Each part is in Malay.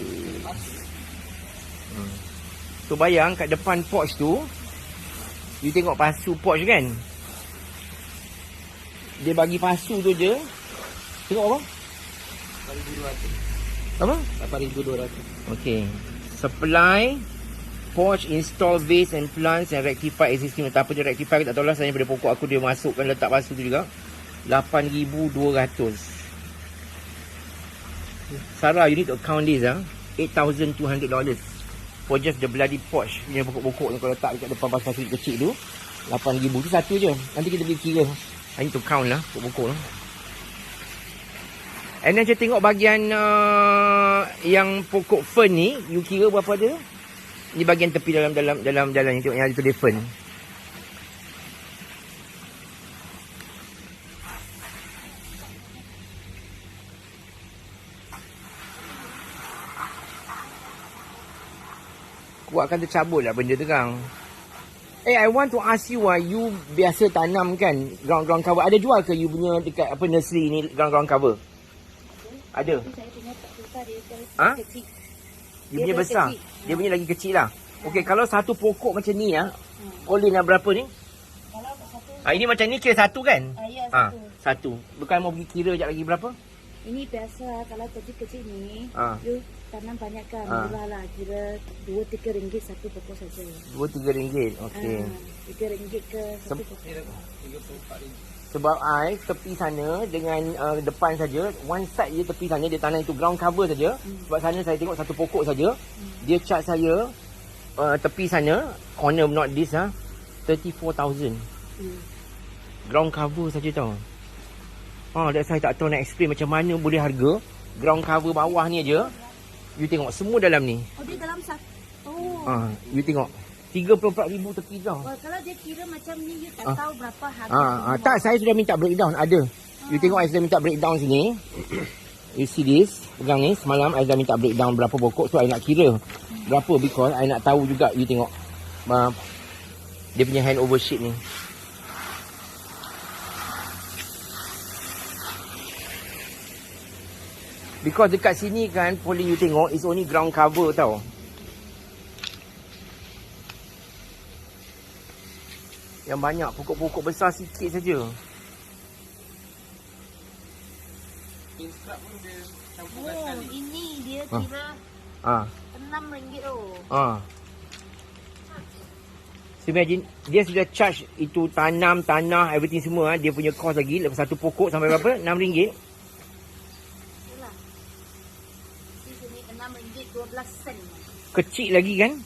Okey. So bayang kat depan porch tu, you tengok pasu porch kan? Dia bagi pasu tu je. Tengok apa? 8,200. Apa? 8,200. Okey. Supply, porch, install vase and plants and rectify existing. Tak apa dia rectify, tak tahulah, saya pada pokok aku dia masukkan letak pasu tu juga. 8,200. Sarah, you need to account this $8,200 for just the bloody porch. Punya pokok-pokok tu kau letak dekat depan pasar kecil tu. 8,000 tu satu je. Nanti kita pergi kira. I need to count lah pokok-pokok tu. And then saya tengok bahagian yang pokok fern ni, you kira berapa ada? Ni bahagian tepi dalam jalan ni, tengok yang ada tu dia fern. Kuatkan tercabut lah benda tu kang. I want to ask you, you biasa tanam kan ground cover. Ada jual ke you punya dekat apa nursery ni ground cover? Ada. Saya tengok tak besar dia kecil. Dia punya besar. Kecil. Dia punya lagi kecil lah. Okey, kalau satu pokok macam ni Colin berapa ni? Kalau satu. Ini macam ni kira satu kan? Ya, satu. Bukan mau pergi kira sekejap lagi berapa? Ini biasa kalau kecil-kecil ni, you tanam banyak kan, murah lah, kira RM2-3 satu pokok saja. RM2-3, okey. RM3 ke satu pokok. Sebab tepi sana dengan depan saja, one side je tepi sana dia tanam itu ground cover saja. Sebab sana saya tengok satu pokok saja. Dia charge saya tepi sana, corner not this 34,000. Ground cover saja tau. That's why tak tahu nak explain macam mana boleh harga ground cover bawah ni aja. You tengok semua dalam ni. Dia dalam satu. You tengok 34,000 tepi tau. Kalau dia kira macam ni, you tak tahu berapa harga. Tak, saya sudah minta breakdown. Ada. You tengok saya sudah minta breakdown sini. You see this. Pegang ni. Semalam saya dah minta breakdown berapa pokok. So I nak kira berapa, because I nak tahu juga. You tengok dia punya handover sheet ni. Because dekat sini kan, Pauline, you tengok, it's only ground cover tau. Yang banyak pokok-pokok besar sikit saja. Ini dia kira RM6 tu. So imagine, dia sudah charge itu tanam, tanah, everything semua. Dia punya cost lagi, lepas satu pokok sampai berapa? RM6. RM6.12. Kecil lagi kan?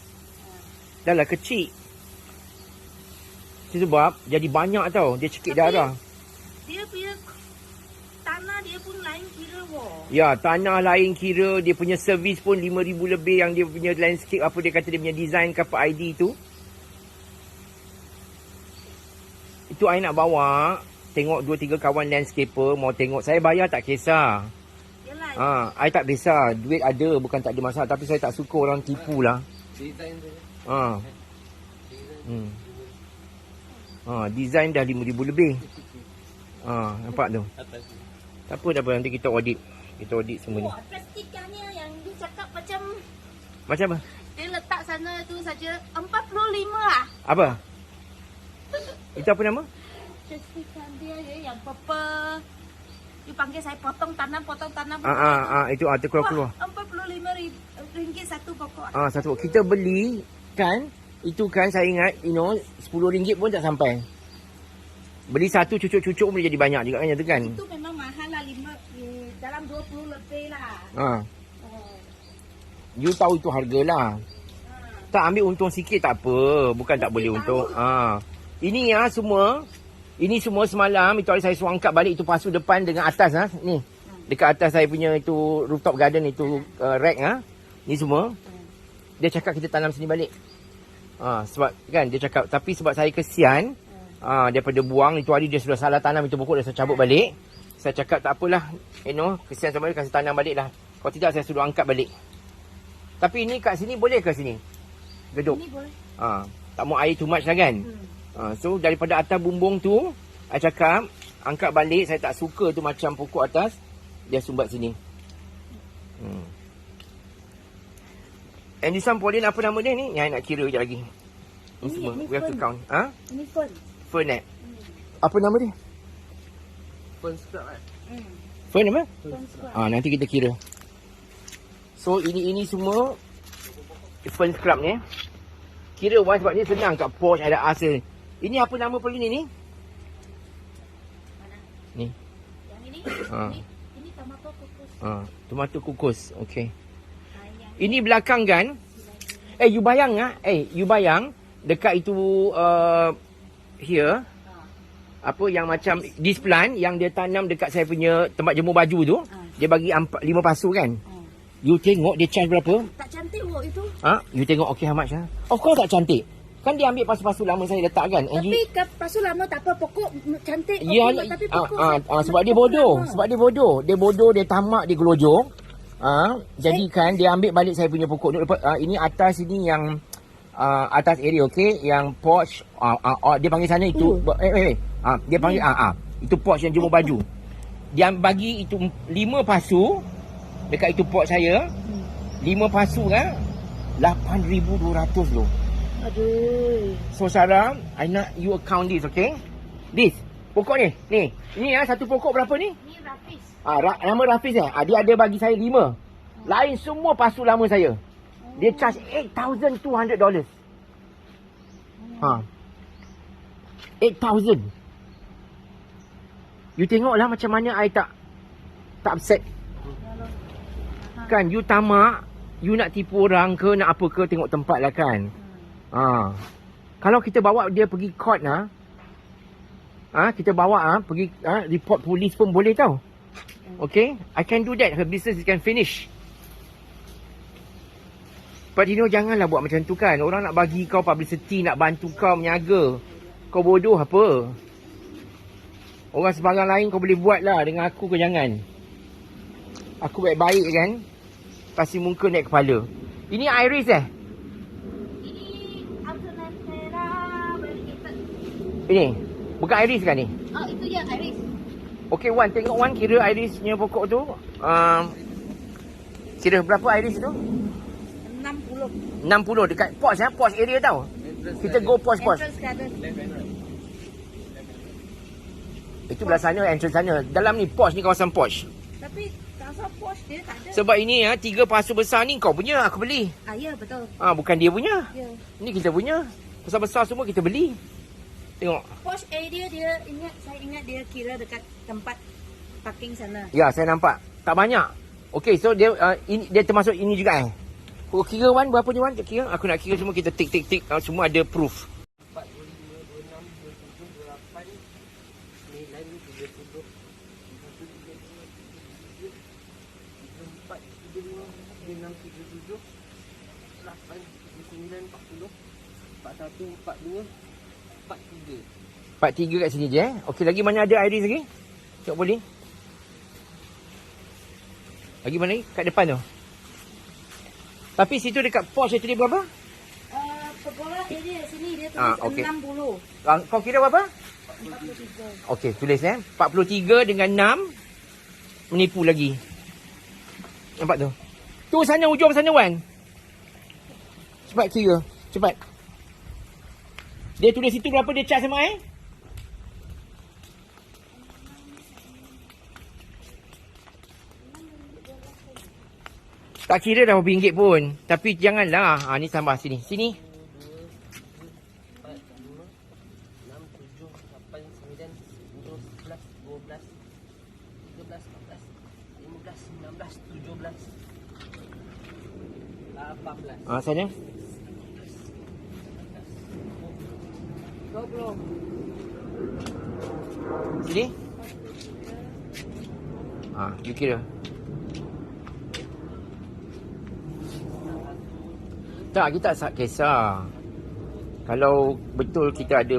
Dah lah kecil. Sebab jadi banyak tau. Dia cekik darah. Dia punya tanah dia pun lain kira Ya, tanah lain kira. Dia punya servis pun RM5,000 lebih. Yang dia punya landscape, apa dia kata, dia punya design ke apa ID tu. Itu I nak bawa. Tengok 2-3 kawan landscaper. Mau tengok. Saya bayar tak kisah. I tak kisah. Duit ada, bukan tak ada masalah. Tapi saya tak suka orang tipu lah. Design tu. Design dah RM5,000 lebih. Nampak tu. Tak apa, nanti kita audit. Kita audit semua ni. Plastikannya yang dia cakap macam apa? Dia letak sana tu saja 45 lah. Apa? Itu apa nama? Plastikan dia yang purple. You panggil saya potong tanam. Itu keluar. RM45 satu pokok. Satu. Kita beli kan, itu kan saya ingat, RM10 pun tak sampai. Beli satu cucuk-cucuk boleh jadi banyak juga kan. Itu memang mahal lah, dalam 20 lebih lah. You tahu itu harga lah. Tak ambil untung sikit tak apa. Bukan tak boleh untung. Ini semua. Ini semua semalam, itu hari saya suruh angkat balik itu pasu depan dengan atas ni. Dekat atas saya punya itu rooftop garden itu rack Ni semua. Dia cakap kita tanam sini balik. Sebab kan dia cakap, tapi sebab saya kesian daripada buang itu hari dia sudah salah tanam itu pokok, dia saya cabut balik. Saya cakap tak apalah, kesian sama dia, kasih tanam balik lah. Kalau tidak saya suruh angkat balik. Tapi ini kat sini boleh ke sini? Geduk. Ini boleh. Tak mau air too much lah kan? So daripada atas bumbung tu, saya cakap angkat balik. Saya tak suka tu macam pokok atas, dia sumbat sini. And this one Pauline, apa nama dia ni? Yang nak kira je lagi. Ni semua. Ni We have to fern. count. Ha? Ini fern. Fern Apa nama dia? Fern scrap kan? Fern apa? Fern scrub. Nanti kita kira. So ini semua fern scrub ni. Kira one sebab ni senang kat porch ada asal. Ini apa nama Pauline ni? Mana? Ni. Yang ini? Ha. Ini tomato kukus. Tomato kukus. Okey. Yang Ini belakang kan? You bayang dekat itu here apa yang macam this plant yang dia tanam dekat saya punya tempat jemur baju tu, dia bagi 5 pasu kan? You tengok dia charge berapa? tak cantik itu. You tengok okay how much Of course tak cantik. Kan dia ambil pasu-pasu lama saya letak kan? And Tapi pasu lama tak apa, pokok cantik. Ya, Tapi pokok sebab dia bodoh. Sebab dia bodoh. Dia bodoh, dia tamak, dia gelojong. Jadikan dia ambil balik saya punya pokok. Ini atas ini yang atas area, okey, yang porch. Dia panggil sana itu. Dia panggil itu porch yang jemur baju. Dia bagi itu 5 pasu dekat itu porch saya. 5 pasu kan 8,200 loh. Aduh. So Sarah, I nak you account this, okay? This pokok ni. Ni satu pokok berapa ni? Ni rapis. Nama Rafiz dia ada bagi saya 5. Lain semua pasu lama saya. Dia charge $8,200. 8,000. You tengoklah macam mana I tak upset. Kan you tamak, you nak tipu orang ke nak apa ke, tengok tempat lah kan. Kalau kita bawa dia pergi court kita bawa pergi report polis pun boleh tau. Okay, I can do that. Her business can finish. But you know, janganlah buat macam tu kan. Orang nak bagi kau publicity, nak bantu kau menyaga. Kau bodoh apa? Orang sebarang lain kau boleh buat lah. Dengan aku kau jangan. Aku baik-baik kan. Pasti muka naik kepala. Ini iris Ini Alternatera variegated. Ini bukan iris kan ni? Itu je iris. Okay Wan, tengok Wan kira irisnya pokok tu. Kira berapa iris tu? 60. 60 dekat porch porch area tau. Kita go porch. Entrance garden. Itu belah sana, entrance sana. Dalam ni porch ni, kawasan porch. Tapi kawasan porch dia tak ada. Sebab ini 3 pasu besar ni kau punya, aku beli. Ya betul. Bukan dia punya. Ya. Ni kita punya. Besar-besar semua kita beli. Tengok. Porch area saya ingat dia kira dekat tempat parking sana. Ya, saya nampak. Tak banyak. Okay, so dia dia termasuk ini juga Kau kira Wan berapa ni Wan? Kira aku nak kira semua, kita tik. Semua ada proof. 4, 25, 26, 27, 28, 9, 30, 43 kat sini je Okey, lagi mana ada iris lagi? Tengok boleh. Lagi mana lagi? Kat depan tu. Tapi situ dekat porch itu dia berapa? Pergola area sini dia tulis okey. 60. Kau kira berapa? 43. Okey, tulis 43 dengan 6. Menipu lagi. Nampak tu? Tu sana, ujung sana Wan. Cepat kira. Cepat. Dia tulis situ berapa dia charge sama Tak kira dah RM1 pun. Tapi janganlah. Ni tambah sini. Sini. 14. Sana. 20. Sini. You kira. Tak, kita tak kisah. Kalau betul kita ada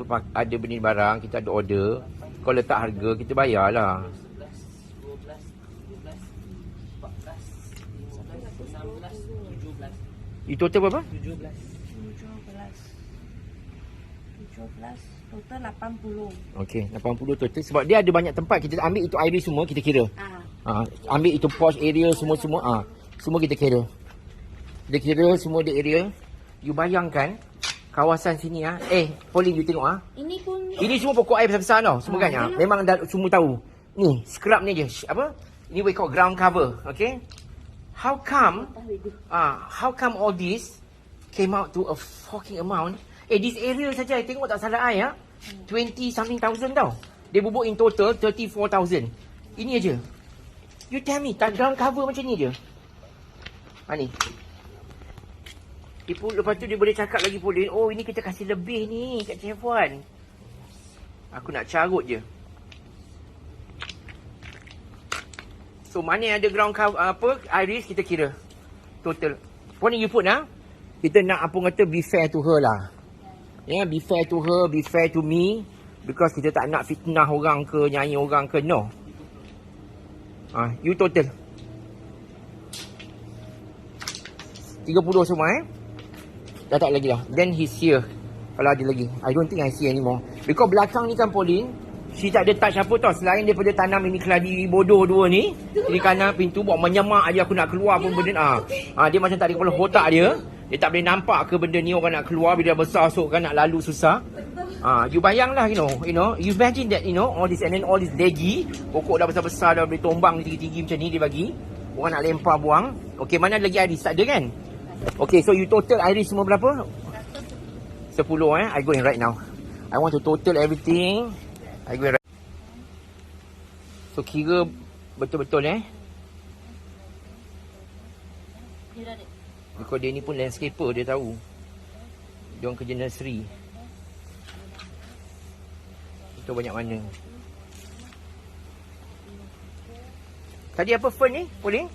benda barang, kita ada order, kau letak harga, kita bayarlah. 12, 12, 13, 14, 15, 16, 17. You total berapa? 17. Total 80. Okey, 80 total. Sebab dia ada banyak tempat. Kita ambil itu iris semua, kita kira. Ambil itu porch area semua. Semua kita kira. Dia kira semua the area. You bayangkan kawasan sini Pauline you tengok Ini pun Ini semua pokok air besar-besar tau. Semua kan ya. Memang dah semua tahu. Ni, scrub ni je. Apa? Ini we call ground cover. Okay? How come all this came out to a fucking amount? This area saja, tengok tak salah I 20 something thousand tau. Dia bubuk in total 34,000. Ini aja. You tell me, tak ground cover macam ni je. Ni. Lepas tu dia boleh cakap lagi Pauline, oh ini kita kasih lebih ni kat Chef Wan. Aku nak carut je. So mana yang ada ground cover iris kita kira total. Pauline you put kita nak apa kata be fair to her lah. Be fair to her, be fair to me. Because kita tak nak fitnah orang ke, nyanyi orang ke, no. You total 30 semua Dah tak lagi lah. Then he's here. Kalau ada lagi. I don't think I see anymore. Because belakang ni kan Pauline, she tak ada touch apa tau. Selain daripada tanam ini keladi bodoh dua ni. Kiri kanan pintu buat menyemak aja aku nak keluar pun benda dia macam tak ada kepala otak dia. Dia tak boleh nampak ke benda ni orang nak keluar bila dah besar so kan nak lalu susah. You bayang lah you imagine that all this and then all this legi. Pokok dah besar-besar dah boleh tombang tinggi-tinggi macam ni dia bagi. Orang nak lempar buang. Okay, mana lagi iris? Tak ada kan? Okay, so you total iris semua berapa? 10 I go in right now. I want to total everything. I go in right. So kira betul-betul Because dia ni pun landscaper, dia tahu. Dia orang kerja nursery. Itu banyak mana. Tadi apa fern ni, Pauline?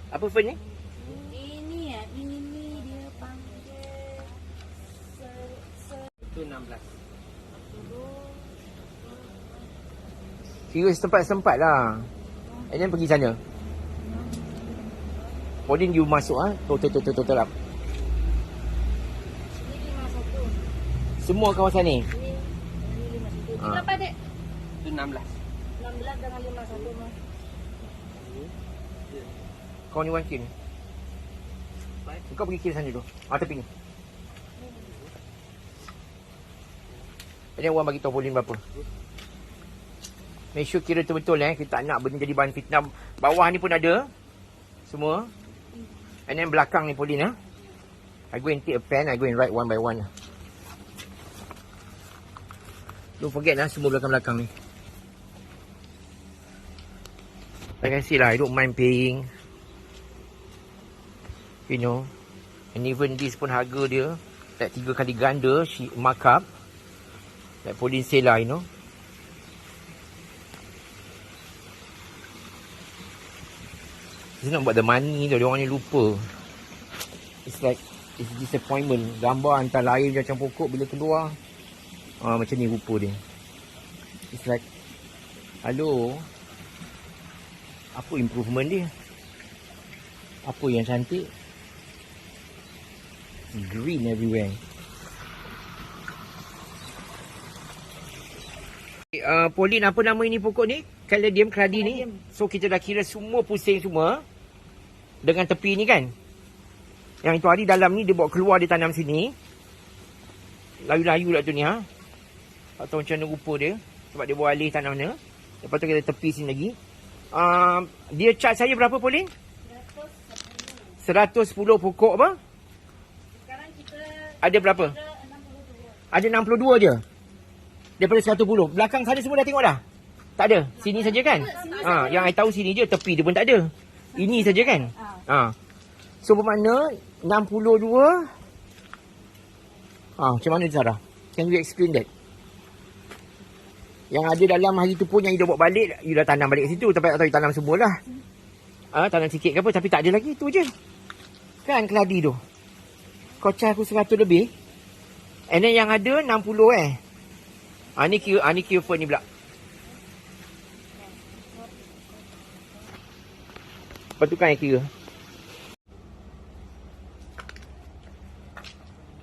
Apa fern ni? Ini dia panggil Itu 16. Kira setempat-setempat lah. And then pergi sana. Pauline you masuk total up. Ini 51. Semua kawasan ni. Ini 51. Berapa dek? Itu 16. 16 dengan 51 mah. Kau ni one kiri. Kau pergi kiri sana dulu. Tepi ni. Ini orang bagi tahu Pauline berapa. Make sure kira betul-betul kita tak nak benda jadi bahan fitnah. Bawah ni pun ada. Semua. And then belakang ni Pauline I go and take a pen, I go and write one by one. Don't forget semua belakang-belakang ni. Like I say lah, I don't mind paying. And even this pun harga dia like 3 kali ganda she markup. Like Pauline say lah, Dia nak buat the money tu, dia orang ni lupa. It's like, it's disappointment. Gambar hantar lain macam pokok bila keluar. Macam ni rupa dia. It's like, hello. Apa improvement dia? Apa yang cantik? Green everywhere. Pauline, apa nama ini pokok ni? Caladium keladi ni. So kita dah kira semua pusing semua. Dengan tepi ni kan. Yang itu hari dalam ni dia bawa keluar, dia tanam sini. Layu-layu lah tu ni Tak tahu macam mana rupa dia. Sebab dia bawa alih tanam mana. Lepas tu kita tepi sini lagi. Dia charge saya berapa Pauline? 110 pokok apa? Sekarang kita ada berapa? Ada 62 je. Daripada 110. Belakang sana semua dah tengok dah? Tak ada. Sini saja kan? Yang I tahu sini je, tepi dia pun tak ada. Ini saja kan? So bermakna 62. Macam mana Sarah? Can you explain that? Yang ada dalam hari tu pun yang you dah bawa balik, you dah tanam balik kat situ. Tapi tak tahu you tanam semua lah. Tanam sikit ke apa, tapi tak ada lagi. Tu je. Kan keladi tu. Kau charge aku 100 lebih. And then yang ada 60 Ni kira fern ni pula. Lepas tu kan yang kira.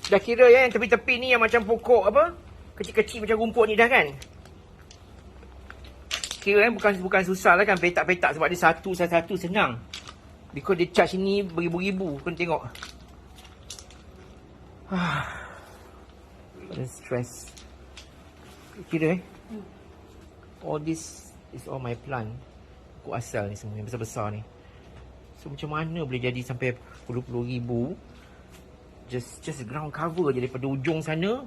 Dah kira yang tepi-tepi ni yang macam pokok apa? Kecil-kecil macam rumput ni dah kan? Kira bukan susah lah kan petak-petak sebab dia satu senang. Because dia charge ni beribu-ribu. Kau tengok. Pada stress. Kira all this is all my plant. Pokok asal ni semua yang besar-besar ni. So macam mana boleh jadi sampai puluh-puluh ribu. Just ground cover je daripada ujung sana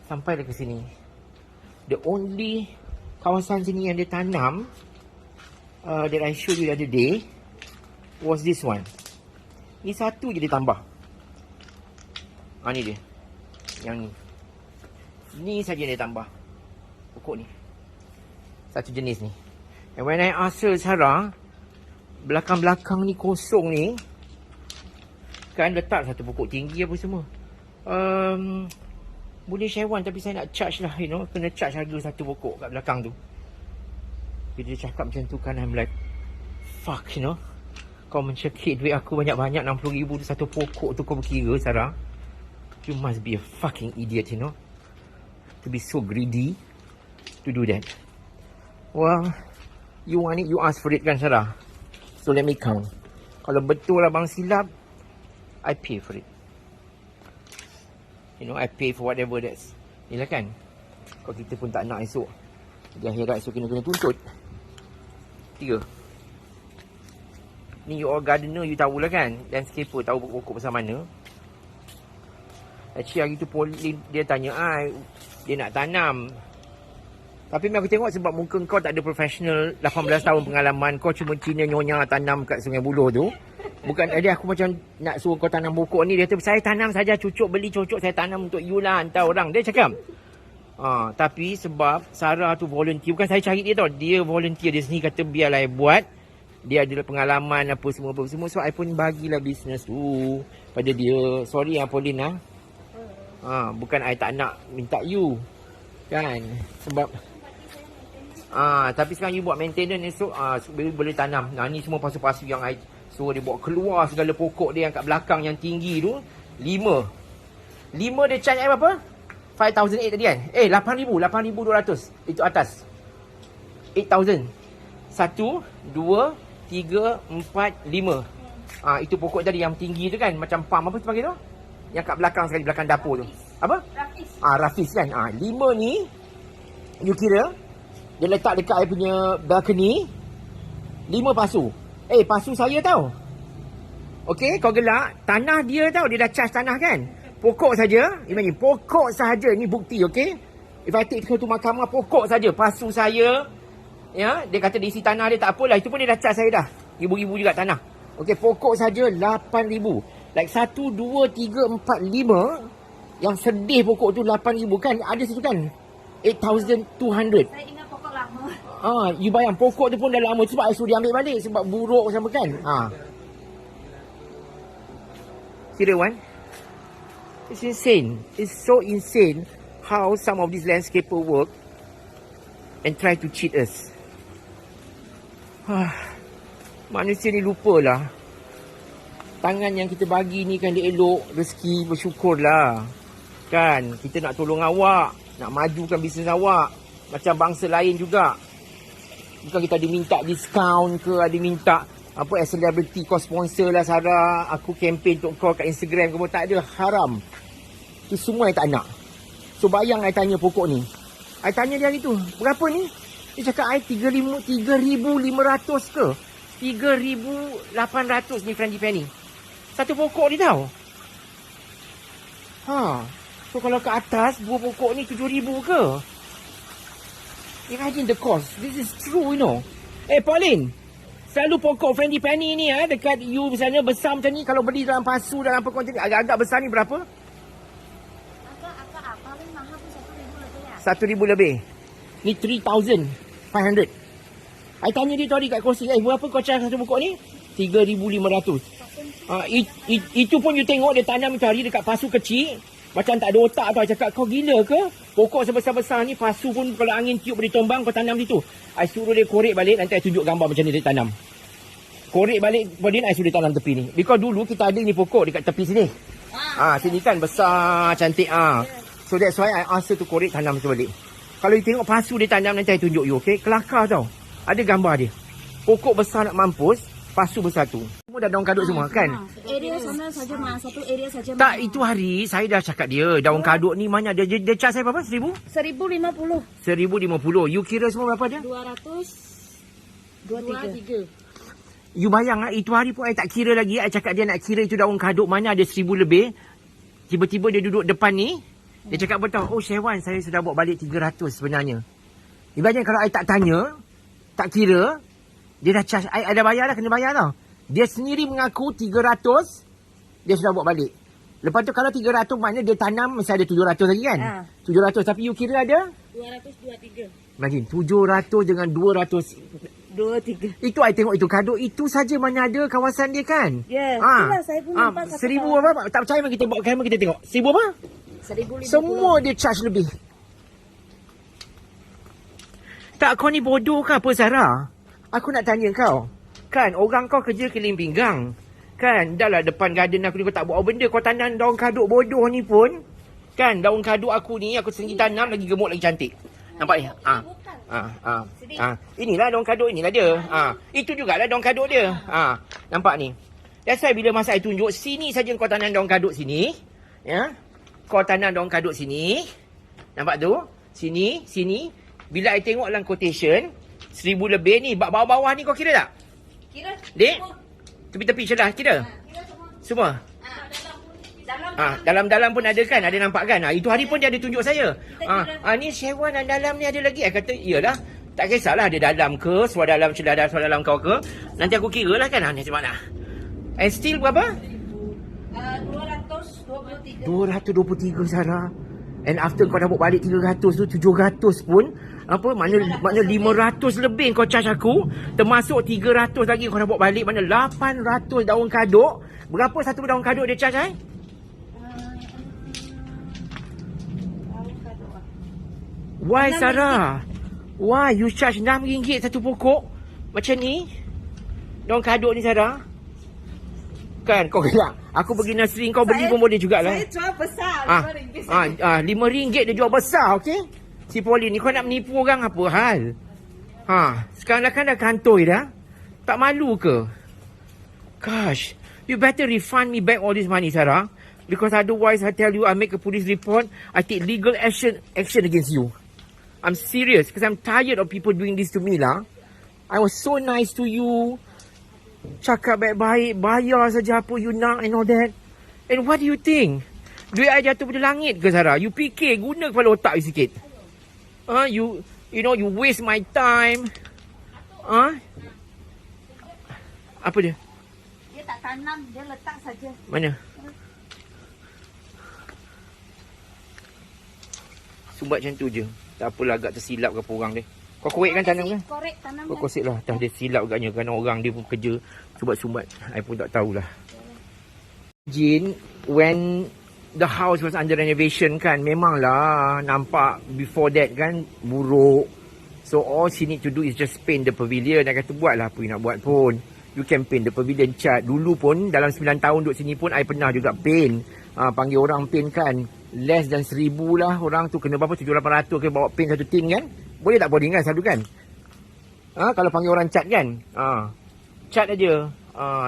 sampai ke sini. The only kawasan sini yang dia tanam that I showed you the other day was this one. Ni satu je dia tambah. Ni dia. Yang ni. Ni saja dia tambah. Pokok ni. Satu jenis ni. And when I ask her, Sarah, belakang-belakang ni kosong ni, kan letak satu pokok tinggi apa semua. Boleh Syaiwan tapi saya nak charge lah, you know. Kena charge harga satu pokok kat belakang tu. Bila dia cakap macam tu kan, I'm like, fuck, you know. Kau mencekik duit aku banyak-banyak, 60,000 tu satu pokok tu kau berkira, Sarah. You must be a fucking idiot, you know. To be so greedy to do that. Well, you want it, you ask for it kan, Sarah. So let me count. Kalau betul abang silap, I pay for it. You know, I pay for whatever that's. Yelah kan. Kalau kita pun tak nak esok, di akhirat esok kena tuntut. 3. Ni you all gardener, you tahulah kan. Landscaper tahu pokok pasal mana. Actually hari tu Pauline dia tanya dia nak tanam. Tapi aku tengok sebab muka kau tak ada professional, 18 tahun pengalaman, kau cuma Cina nyonya tanam kat Sungai Buloh tu. Bukan ada aku macam nak suruh kau tanam pokok ni. Dia kata saya tanam saja, cucuk beli cucuk saya tanam untuk you lah, hantar orang. Dia cakap. Tapi sebab Sarah tu volunteer, bukan saya cari dia tau. Dia volunteer dia sendiri, kata biarlah I buat. Dia ada pengalaman apa semua. So I pun bagilah business tu pada dia. Sorry Pauline lah. Bukan I tak nak minta you. Kan? Sebab tapi sekarang you buat maintenance esok, boleh tanam. Ni semua pasu-pasu yang I suruh dia bawa keluar segala pokok dia yang kat belakang yang tinggi tu. 5 dia charge I berapa? 5,800 tadi kan? 8,200. Itu atas 8,000. 1, 2, 3, 4, 5. Itu pokok tadi yang tinggi tu kan, macam palm apa tu panggil tu? Yang kat belakang sekali, belakang dapur tu. Apa? Rafis. Rafis kan. 5 ni you kira dia letak dekat I punya balcony. 5 pasu. Pasu saya tau. Okey, kau gelak. Tanah dia tau. Dia dah charge tanah kan. Pokok saja. Imagine, pokok saja. Ni bukti, okey. If I take tu mahkamah, pokok saja. Pasu saya. Ya, dia kata diisi tanah dia tak apalah. Itu pun dia dah charge saya dah. Ribu-ribu juga tanah. Okey, pokok saja 8,000. Like 1, 2, 3, 4, 5. Yang sedih pokok tu 8,000 kan. Ada situ kan 8,200. Saya ingat pokok lama. You bayang pokok tu pun dah lama. Sebab I suruh dia ambil balik. Sebab buruk sama kan. Kira Wan, it's insane. It's so insane how some of these landscaper work and try to cheat us. Manusia ni lupalah. Tangan yang kita bagi ni kan dia elok, rezeki, bersyukurlah. Kan, kita nak tolong awak, nak majukan bisnes awak. Macam bangsa lain juga. Bukan kita ada minta diskaun ke, ada minta apa as celebrity kau sponsor lah Sarah, aku campaign untuk kau kat Instagram ke, tak ada, haram. Itu semua I tak nak. So bayang I tanya pokok ni. I tanya dia hari tu, berapa ni? Dia cakap I 3,500 ke 3,800 ni Friendly Penny. Satu pokok ni tau. So kalau ke atas, 2 pokok ni 7,000 ke? Imagine the cost. This is true, you know. Pauline, selalu pokok Friendly Penny ni dekat you misalnya besar macam ni, kalau beli dalam pasu, dalam apa kontainer, agak-agak besar ni berapa? Agak paling mahal pun 1,000 lebih ya. 1,000 lebih. Ni 3,500. I tanya dia tadi kat kursi, berapa kau charge satu pokok ni? 3,500. Itu pun you tengok dia tanam itu hari dekat pasu kecil. Macam tak ada otak tau. I cakap, kau gila ke? Pokok sebesar-besar ni, pasu pun kalau angin tiup boleh tombang, kau tanam situ. I suruh dia korek balik, nanti I tunjuk gambar macam ni dia tanam. Korek balik, kemudian I suruh dia tanam tepi ni. Because dulu kita ada ni pokok dekat tepi sini. Sini kan besar, cantik. So that's why I ask her to korek, tanam tu balik. Kalau you tengok pasu dia tanam, nanti I tunjuk you, okay? Kelakar tau. Ada gambar dia. Pokok besar nak mampus. pasu besar tu. Semua dah daun kadut semua kan? Area sana saja mah, satu area saja mah. Tak, itu hari saya dah cakap dia, daun kadut ni banyak. Dia charge saya berapa? 1000? 1050. 1050. You kira semua berapa dia? 23. You bayang lah, itu hari pun saya tak kira lagi. Saya cakap dia nak kira itu daun kadut mana ada 1000 lebih. Tiba-tiba dia duduk depan ni. Dia cakap betul, oh Syewan, saya sudah bawa balik 300 sebenarnya. Ibaratnya kalau saya tak tanya, tak kira, dia dah charge, saya ada bayar dah, kena bayar tau. Dia sendiri mengaku 300, dia sudah bawa balik. Lepas tu kalau 300 maknanya dia tanam, mesti ada 700 lagi kan? 700, tapi you kira ada? 223. Imagine, 700 dengan 200. 23. Itu saya tengok itu kadut, itu saja mana ada kawasan dia kan? Ya, itulah saya pun nampak. 1000 apa? Tak percaya kita bawa kamera kita tengok. 1000 apa? 1050. Semua dia charge lebih. Tak, kau ni bodoh ke apa Sarah? Aku nak tanya kau. Kan orang kau kerja keliling pinggang. Kan dah lah depan garden aku ni kau tak buat benda. Kau tanam daun kadut bodoh ni pun. Kan daun kadut aku ni aku sendiri tanam lagi gemuk lagi cantik. Nampak ni? Inilah daun kadut inilah dia. Itu jugalah daun kadut dia. Nampak ni. That's why bila masa saya tunjuk sini saja kau tanam daun kadut sini. Ya. Kau tanam daun kadut sini. Nampak tu? Sini, sini. Bila I tengok dalam quotation, 1000 lebih ni. Bawah-bawah ni kau kira tak? Kira. Dek? Tepi-tepi celah kira? Kira Semua? semua. Dalam-dalam pun ada kan? Ada nampak kan? Itu hari pun dia ada tunjuk saya. Ni Syewan dan dalam ni ada lagi. I kata, iyalah. Tak kisahlah ada dalam ke, suara dalam celah dalam kau ke. Nanti aku kira lah kan. Ni macam mana? And still berapa? 223 Sarah. And after kau dah bawa balik 300 tu, 700 pun apa, mana 500 lebih kau charge aku. Termasuk 300 lagi kau dah bawa balik. Mana 800 daun kadut. Berapa satu daun kadut dia charge Why Sarah? Why you charge RM6 satu pokok? Macam ni? Daun kadut ni Sarah? Kan kau kira aku pergi nursery kau beli pun boleh jugalah. Saya jual besar RM5 dia jual besar, okey? Si Pauline ni kau nak menipu orang apa hal? Sekarang kan dah kantoi dah. Tak malu ke? Gosh, you better refund me back all this money Sarah, because otherwise I tell you I make a police report, I take legal action against you. I'm serious because I'm tired of people doing this to me lah. I was so nice to you. Cakap baik-baik, bayar saja apa you nak and all that. And what do you think? Duit I jatuh pada langit ke Sarah? You fikir, guna kepala otak you sikit. You know, you waste my time. Apa dia? Dia tak tanam, dia letak saja. Mana? Sumbat macam tu je. Tak apalah, agak tersilap ke apa orang dia. Kau korek kan tanam kan? Korek tanam. Kau kosek lah. Dah dia silap agaknya. Kerana orang dia pun kerja sumbat-sumbat. I pun tak tahulah. Jin, when the house was under renovation kan, memanglah nampak before that kan, buruk. So all she need to do is just paint the pavilion. Dia kata buatlah apa you nak buat pun. You can paint the pavilion, cat. Dulu pun dalam 9 tahun duduk sini pun I pernah juga paint. Panggil orang paint kan. Less than 1000 lah orang tu. Kena berapa? 700-800 ke bawa paint satu tin kan. Boleh tak boarding kan selalu kan? Kalau panggil orang cat kan? Cat aja.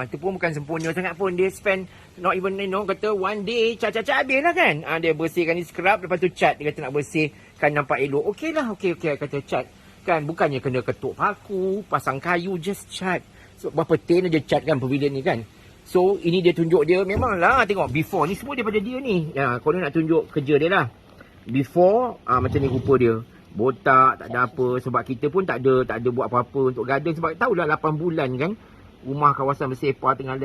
Itu pun bukan sempurna sangat pun. Dia spend not even, you know, kata one day cat habis lah kan? Dia bersihkan ni scrub, lepas tu cat. Dia kata nak bersihkan nampak elok. Okey lah, okey kata cat. Kan bukannya kena ketuk paku, pasang kayu, just cat. So berapa tin aja cat kan pavilion ni kan? So ini dia tunjuk dia. Memanglah tengok before ni semua daripada dia ni. Kau nak tunjuk kerja dia lah. Before macam ni rupa dia. Botak, tak ada apa. Sebab kita pun tak ada buat apa-apa untuk garden. Sebab tahulah 8 bulan kan. Rumah kawasan bersepa tengah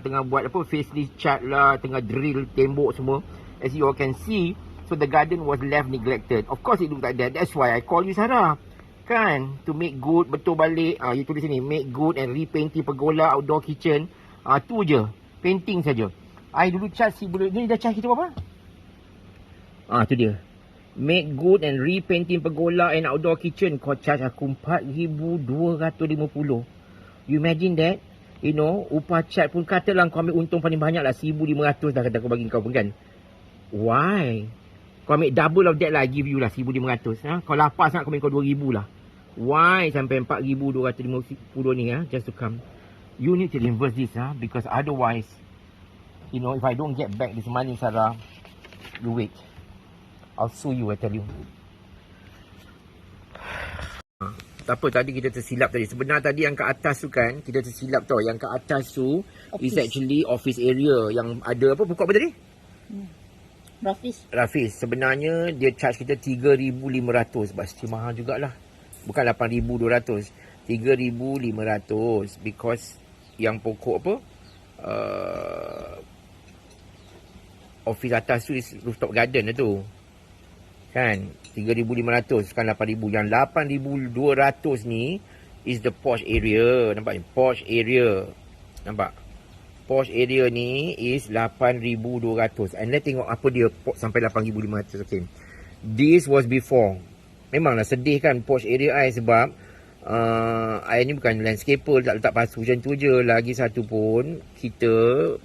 tengah buat apa, facelift cat lah, tengah drill tembok semua. As you all can see, so the garden was left neglected. Of course it look like that. That's why I call you Sarah. Kan? To make good, betul balik. You tulis sini, make good and repainting pergola, outdoor kitchen. Tu je. Painting saja. I dulu charge si bulu. Ni dah charge kita berapa? Tu dia. Make good and repainting pergola and outdoor kitchen. Kau charge aku RM4,250. You imagine that? You know, upah cat pun katalah kau ambil untung paling banyak lah. RM1,500 dah kata aku bagi kau pun kan. Why? Kau ambil double of that lah. I give you lah RM1,500. Kau lapar sangat kau ambil kau RM2,000 lah. Why sampai RM4,250 ni just to come? You need to reverse this, because otherwise, you know, if I don't get back this money, Sarah, you wait. I'll sue you, I tell you. Tak apa, tadi kita tersilap tadi. Sebenarnya tadi yang kat atas tu kan, kita tersilap tau. Yang kat atas tu is actually office area yang ada apa, pokok apa tadi? Rafis. Sebenarnya dia charge kita 3,500. Pasti mahal jugalah. Bukan 8,200. 3,500 because yang pokok apa? Office atas tu is rooftop garden lah tu. Kan? 3,500 kan 8,000. Yang 8,200 ni is the posh area. Nampak ni? Posh area. Nampak? Posh area ni is 8,200. And let's tengok apa dia sampai 8,500. Okay. This was before. Memanglah sedih kan posh area I sebab I ni bukan landscaper, tak letak pasu macam tu je. Lagi satu pun kita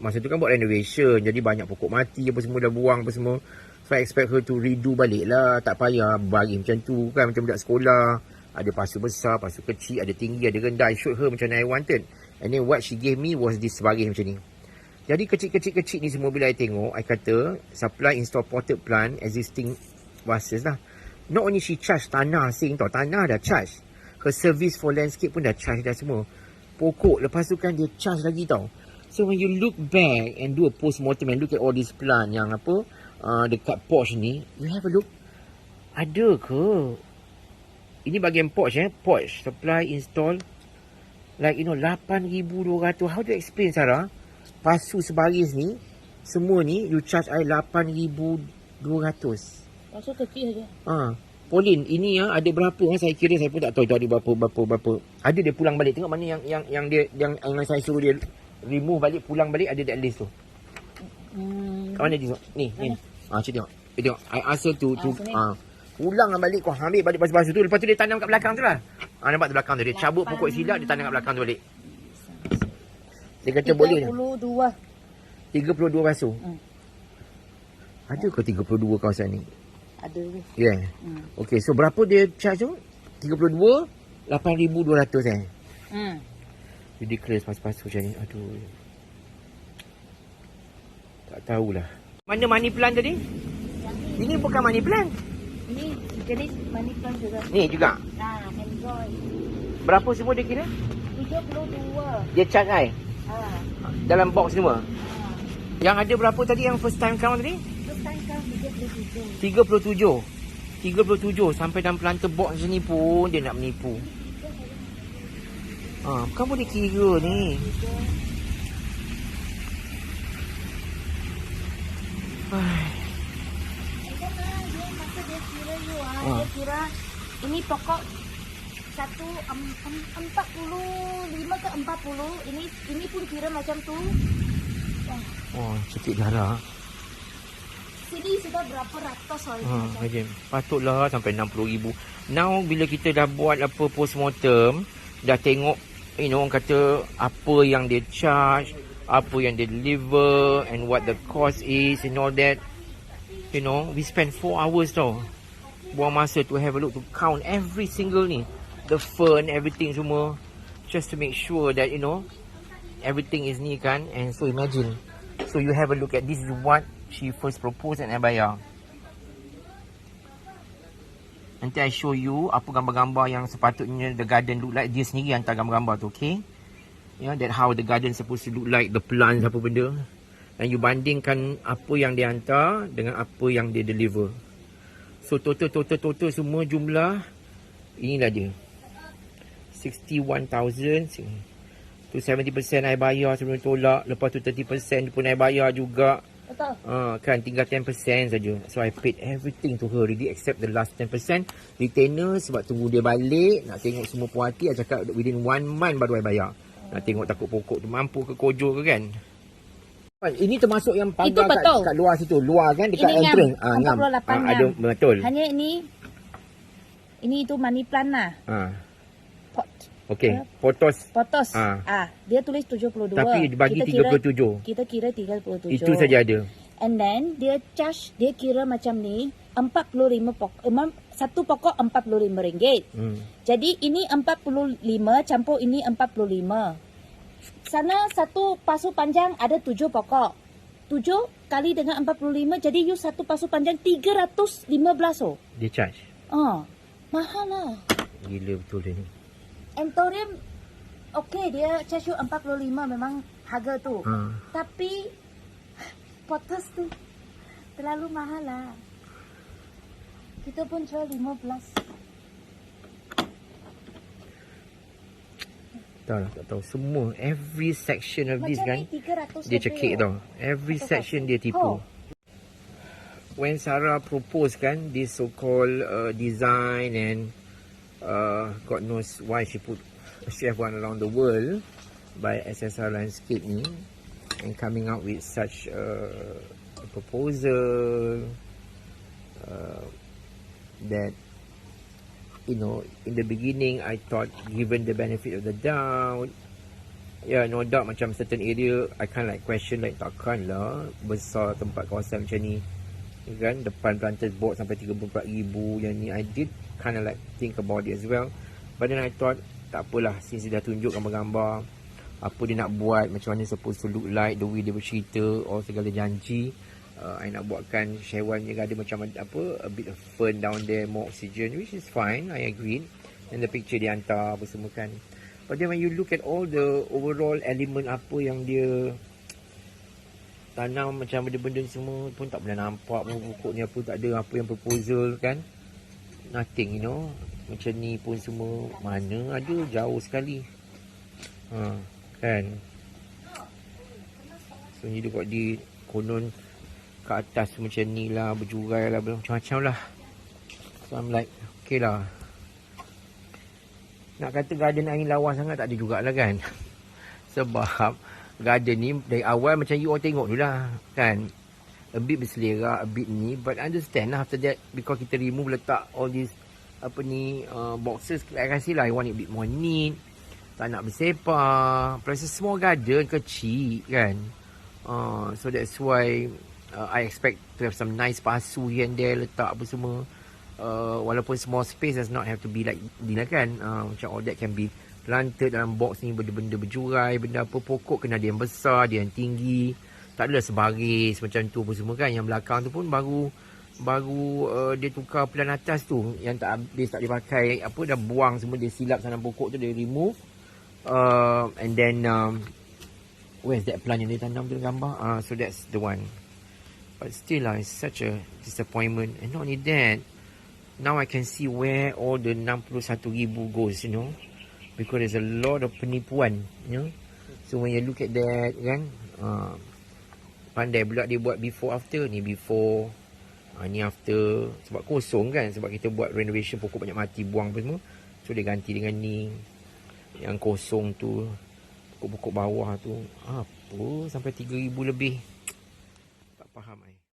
masa tu kan buat renovation, jadi banyak pokok mati apa semua dah buang apa semua. So I expect her to redo balik lah. Tak payah bagi macam tu kan, macam budak sekolah. Ada pasu besar, pasu kecil, ada tinggi, ada rendah. I showed her macam mana I wanted. And then what she gave me was this sebagai macam ni. Jadi kecil-kecil ni semua bila I tengok, I kata supply install potted plant existing vases lah. Not only she charge tanah asing tau, tanah dah charge. Her service for landscape pun dah charge dah semua. Pokok lepas tu kan dia charge lagi tau. So when you look back and do a post-mortem and look at all this plant yang apa, dekat porch ni, you have a look. Ada ke? Ini bahagian porch porch supply install like 8,200. How do you explain, Sarah? Pasu sebaris ni semua ni you charge I 8,200. Pasu kecil saja. Pauline, ini ada berapa saya kira, saya pun tak tahu itu ada berapa. Ada dia pulang balik. Tengok mana yang dia yang saya suruh dia remove balik, pulang balik, ada that list tu. Kat mana dia? Ni. Cik tengok. Tengok. I ask her to pulang balik, kau ambil balik pasu-pasu tu. Lepas tu dia tanam kat belakang tu lah. Nampak tu belakang tu. Dia cabut pokok silap, dia tanam kat belakang tu balik. Dia kata boleh. 32 pasu. Ada ke 32 kawasan ni? Ada. Yeah. Okay, so berapa dia charge tu? 32, 8,200 Ridiculous pasu-pasu macam ni. Aduh. Tak tahulah. Mana money plant tadi? Ini bukan money plant. Ini jenis money plant juga. Ni juga? Enjoy. Berapa semua dia kira? 32. Dia charge I? Dalam box semua? Yang ada berapa tadi yang first time count tadi? First time count 37. 37 sampai dalam planter box macam ni pun dia nak menipu. Bukan boleh kira ni. Dia kira ini pokok 45 ke 40. Ini pun kira macam tu. Cepat darah. Sini sudah berapa ratus orang. Patutlah sampai 60,000. Now bila kita dah buat apa postmortem, dah tengok orang kata apa yang dia charge, apa yang dia deliver and what the cost is and all that. We spend 4 hours tau. Buang masa to have a look, to count every single ni. The fern, everything semua. Just to make sure that everything is ni kan. And so imagine. So you have a look at this is what she first proposed and I bayar. Nanti I show you apa gambar-gambar yang sepatutnya the garden look like. Dia sendiri hantar gambar-gambar tu, okay? That how the garden supposed to look like, the plants apa benda. Dan you bandingkan apa yang dia hantar dengan apa yang dia deliver. So total semua jumlah inilah dia. 61,000. Tu 70% I bayar sebelum tolak. Lepas tu 30% pun I bayar juga. Betul. Kan tinggal 10% saja. So I paid everything to her already except the last 10% retainer sebab tunggu dia balik. Nak tengok semua puas hati. I cakap within 1 month baru I bayar. Nak tengok takut pokok tu mampu ke kojo ke kan. Ini termasuk yang pagar kat luar situ. Luar kan dekat ini entrance. Ngam. 48 ada betul. Hanya ini itu money plant lah. Pot. Okey, potos. Dia tulis 72. Tapi bagi 37. Kita kira 37. Itu saja ada. And then dia charge, dia kira macam ni 45 pokok. Satu pokok RM45. Jadi ini 45 campur ini 45. Sana satu pasu panjang ada 7 pokok. 7 kali dengan 45 jadi you satu pasu panjang 315 oh. Dia charge. Mahal lah. Gila betul dia ni. Emporium okey dia charge you 45 memang harga tu. Tapi potters tu terlalu mahal lah. Kita pun jual 15. Tak tahu. Semua, every section of this Macam kan, ni 300 dia cekik lebih, tau. Every section dia tipu. When Sarah propose kan, this so-called design and God knows why she have one around the world by SSR Landscape ni, and coming out with such a proposal that, you know, in the beginning I thought, given the benefit of the doubt, yeah, no doubt macam certain area I kind of like question like takkan lah besar tempat kawasan macam ni kan, depan Planters Board sampai 34,000 yang ni. I did kind of like think about it as well, but then I thought tak apalah, since dia dah tunjuk gambar-gambar apa dia nak buat, macam mana supposed to look like, the way dia bercerita, all segala janji. I nak buatkan Shewan yang ada macam apa, a bit of fern down there, more oxygen, which is fine, I agreed. And the picture dia hantar apa semua kan. But then when you look at all the overall element apa yang dia tanam, macam benda-benda ni semua pun tak pernah nampak pokok ni apa, tak ada apa yang proposal kan. Nothing, you know. Macam ni pun semua mana ada, jauh sekali. Kan. So ni dia buat di konon ke atas macam ni lah, berjurai lah, macam-macam lah. So I'm like, okay lah. Nak kata garden air lawa sangat tak ada jugalah kan. Sebab garden ni dari awal macam you all tengok dulu lah kan. A bit berselera, a bit ni. But understand lah after that, because kita remove letak all these apa ni boxes, like I say lah, I want it a bit more neat. Tak nak bersepah. Plus a small garden, kecil kan. So that's why I expect to have some nice pasu here and there, letak apa semua. Walaupun small space does not have to be like ni lah kan. Macam all that can be planted dalam box ni, benda-benda berjurai, benda apa, pokok kena ada yang besar, ada yang tinggi. Tak adalah sebaris macam tu apa semua kan. Yang belakang tu pun baru dia tukar plan atas tu, yang tak habis, tak dipakai apa, dah buang semua, dia silap sana pokok tu, dia remove. And then where's that plant yang dia tanam tu gambar? So that's the one. But still lah, it's such a disappointment. And not only that, now I can see where all the 61,000 goes, you know. Because there's a lot of penipuan, you know. So when you look at that kan, pandai pula dia buat before after. Ni before, ni after. Sebab kosong kan, sebab kita buat renovation, pokok banyak mati, buang apa semua. So dia ganti dengan ni. Yang kosong tu, pokok-pokok bawah tu, apa sampai 3,000 lebih. Tak faham